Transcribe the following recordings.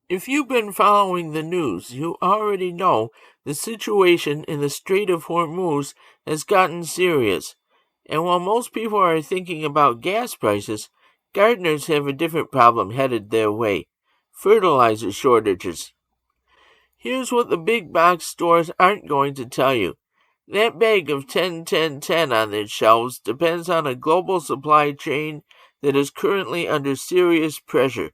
If you've been following the news, you already know the situation in the Strait of Hormuz has gotten serious. And while most people are thinking about gas prices, gardeners have a different problem headed their way: fertilizer shortages. Here's what the big box stores aren't going to tell you. That bag of 10-10-10 on their shelves depends on a global supply chain that is currently under serious pressure.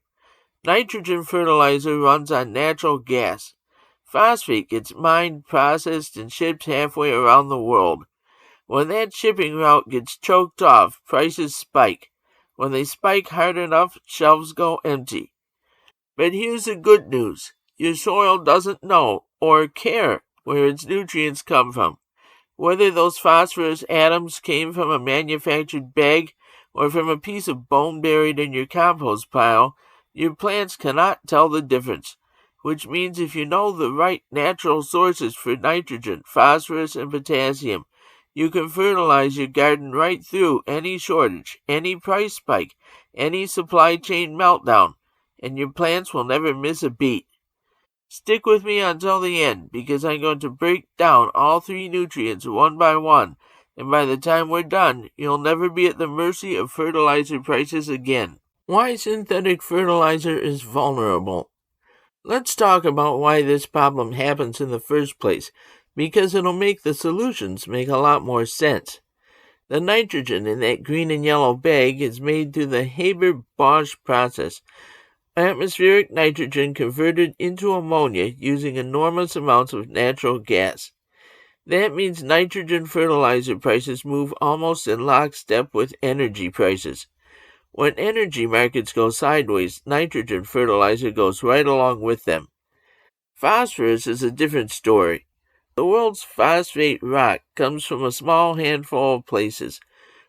Nitrogen fertilizer runs on natural gas. Phosphate gets mined, processed, and shipped halfway around the world. When that shipping route gets choked off, prices spike. When they spike hard enough, shelves go empty. But here's the good news. Your soil doesn't know or care where its nutrients come from. Whether those phosphorus atoms came from a manufactured bag or from a piece of bone buried in your compost pile, your plants cannot tell the difference. Which means if you know the right natural sources for nitrogen, phosphorus, and potassium, you can fertilize your garden right through any shortage, any price spike, any supply chain meltdown, and your plants will never miss a beat. Stick with me until the end, because I'm going to break down all three nutrients one by one, and by the time we're done, you'll never be at the mercy of fertilizer prices again. Why synthetic fertilizer is vulnerable. Let's talk about why this problem happens in the first place, because it'll make the solutions make a lot more sense. The nitrogen in that green and yellow bag is made through the Haber-Bosch process. Atmospheric nitrogen converted into ammonia using enormous amounts of natural gas. That means nitrogen fertilizer prices move almost in lockstep with energy prices. When energy markets go sideways, nitrogen fertilizer goes right along with them. Phosphorus is a different story. The world's phosphate rock comes from a small handful of places: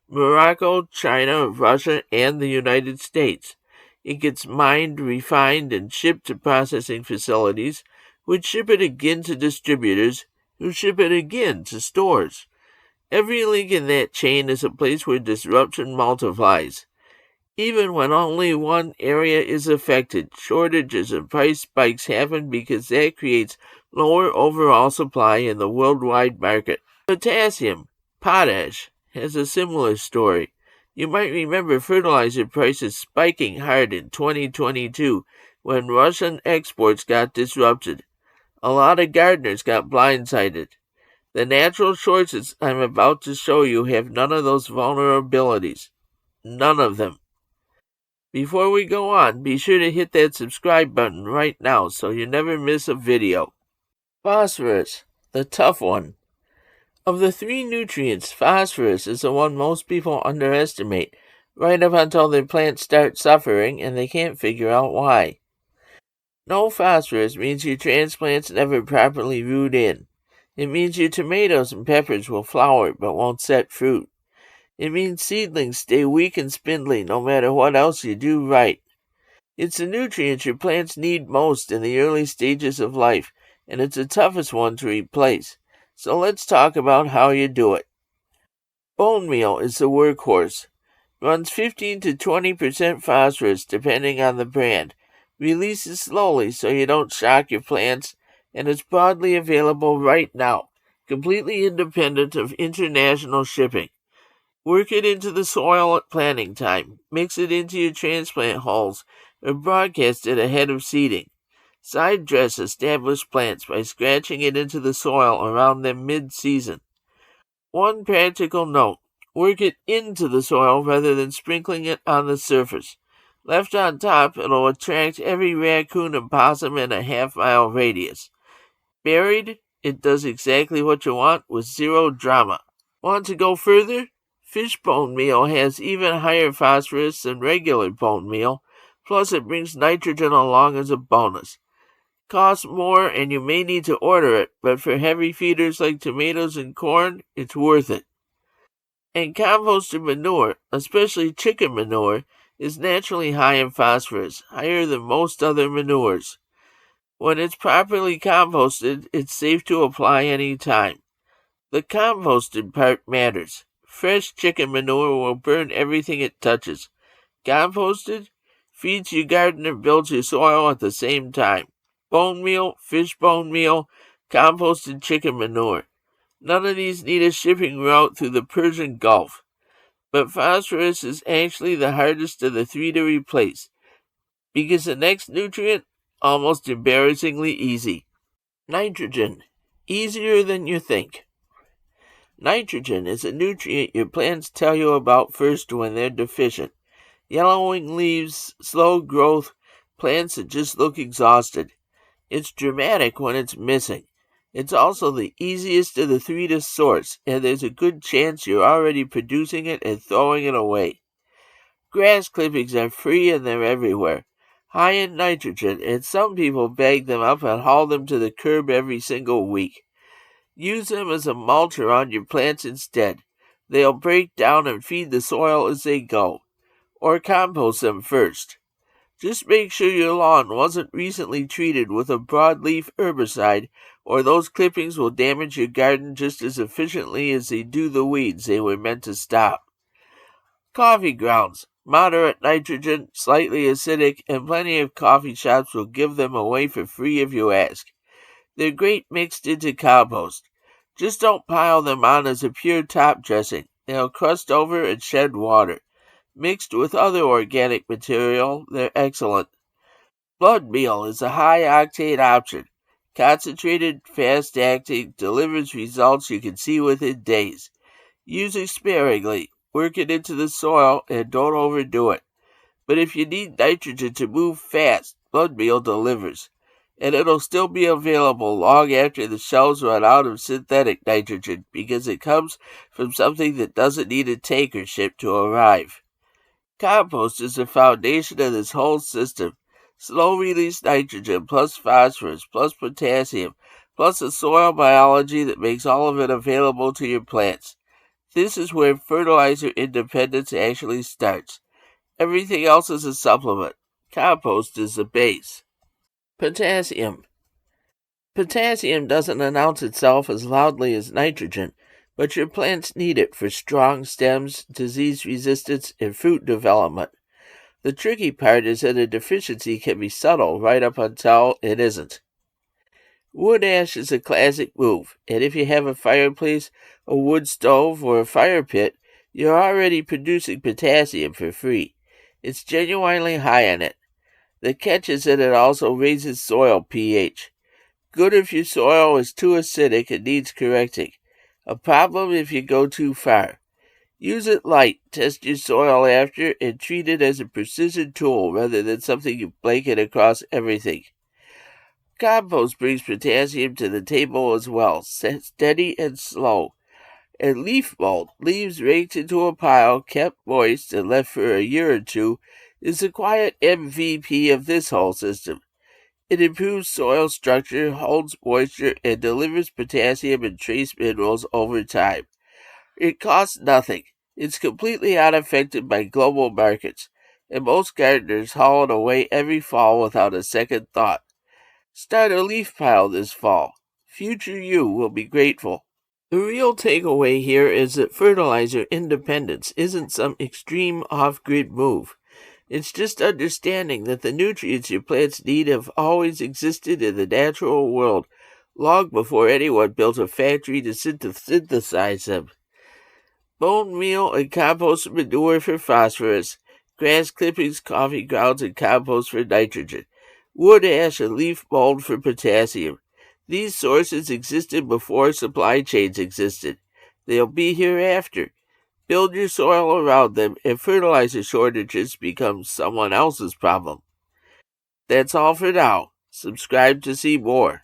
Morocco, China, Russia, and the United States. It gets mined, refined, and shipped to processing facilities, which ship it again to distributors, who ship it again to stores. Every link in that chain is a place where disruption multiplies. Even when only one area is affected, shortages and price spikes happen because that creates lower overall supply in the worldwide market. Potassium, potash, has a similar story. You might remember fertilizer prices spiking hard in 2022 when Russian exports got disrupted. A lot of gardeners got blindsided. The natural sources I'm about to show you have none of those vulnerabilities. None of them. Before we go on, be sure to hit that subscribe button right now so you never miss a video. Phosphorus, the tough one. Of the three nutrients, phosphorus is the one most people underestimate, right up until their plants start suffering and they can't figure out why. No phosphorus means your transplants never properly root in. It means your tomatoes and peppers will flower but won't set fruit. It means seedlings stay weak and spindly no matter what else you do right. It's the nutrient your plants need most in the early stages of life, and it's the toughest one to replace. So let's talk about how you do it. Bone meal is the workhorse. Runs 15 to 20% phosphorus depending on the brand. Releases slowly so you don't shock your plants, and it's broadly available right now, completely independent of international shipping. Work it into the soil at planting time. Mix it into your transplant holes, or broadcast it ahead of seeding. Side dress established plants by scratching it into the soil around them mid-season. One practical note: work it into the soil rather than sprinkling it on the surface. Left on top, it'll attract every raccoon and possum in a half-mile radius. Buried, it does exactly what you want with zero drama. Want to go further? Fish bone meal has even higher phosphorus than regular bone meal, plus it brings nitrogen along as a bonus. Costs more and you may need to order it, but for heavy feeders like tomatoes and corn, it's worth it. And composted manure, especially chicken manure, is naturally high in phosphorus, higher than most other manures. When it's properly composted, it's safe to apply any time. The composted part matters. Fresh chicken manure will burn everything it touches. Composted? feeds your garden and builds your soil at the same time. Bone meal, fish bone meal, composted chicken manure. None of these need a shipping route through the Persian Gulf. But phosphorus is actually the hardest of the three to replace, because the next nutrient, almost embarrassingly easy. Nitrogen. Easier than you think. Nitrogen is a nutrient your plants tell you about first when they're deficient. Yellowing leaves, slow growth, plants that just look exhausted. It's dramatic when it's missing. It's also the easiest of the three to source, and there's a good chance you're already producing it and throwing it away. Grass clippings are free and they're everywhere, high in nitrogen, and some people bag them up and haul them to the curb every single week. Use them as a mulch around your plants instead. They'll break down and feed the soil as they go. Or compost them first. Just make sure your lawn wasn't recently treated with a broadleaf herbicide, or those clippings will damage your garden just as efficiently as they do the weeds they were meant to stop. Coffee grounds. Moderate nitrogen, slightly acidic, and plenty of coffee shops will give them away for free if you ask. They're great mixed into compost. Just don't pile them on as a pure top dressing. They'll crust over and shed water. Mixed with other organic material, they're excellent. Blood meal is a high-octane option. Concentrated, fast-acting, delivers results you can see within days. Use it sparingly, work it into the soil, and don't overdo it. But if you need nitrogen to move fast, blood meal delivers. And it'll still be available long after the shelves run out of synthetic nitrogen because it comes from something that doesn't need a tanker ship to arrive. Compost is the foundation of this whole system. Slow-release nitrogen plus phosphorus plus potassium plus a soil biology that makes all of it available to your plants. This is where fertilizer independence actually starts. Everything else is a supplement. Compost is the base. Potassium. Potassium doesn't announce itself as loudly as nitrogen, but your plants need it for strong stems, disease resistance, and fruit development. The tricky part is that a deficiency can be subtle right up until it isn't. Wood ash is a classic move, and if you have a fireplace, a wood stove, or a fire pit, you're already producing potassium for free. It's genuinely high in it. The catch is that it also raises soil pH. Good if your soil is too acidic and needs correcting. A problem if you go too far. Use it light, test your soil after, and treat it as a precision tool rather than something you blanket across everything. Compost brings potassium to the table as well, steady and slow. And leaf mold, leaves raked into a pile, kept moist, and left for a year or two, is the quiet MVP of this whole system. It improves soil structure, holds moisture, and delivers potassium and trace minerals over time. It costs nothing. It's completely unaffected by global markets, and most gardeners haul it away every fall without a second thought. Start a leaf pile this fall. Future you will be grateful. The real takeaway here is that fertilizer independence isn't some extreme off-grid move. It's just understanding that the nutrients your plants need have always existed in the natural world, long before anyone built a factory to synthesize them. Bone meal and compost manure for phosphorus, grass clippings, coffee grounds, and compost for nitrogen, wood ash and leaf mold for potassium. These sources existed before supply chains existed. They'll be here after. Build your soil around them, and fertilizer shortages become someone else's problem. That's all for now. Subscribe to see more.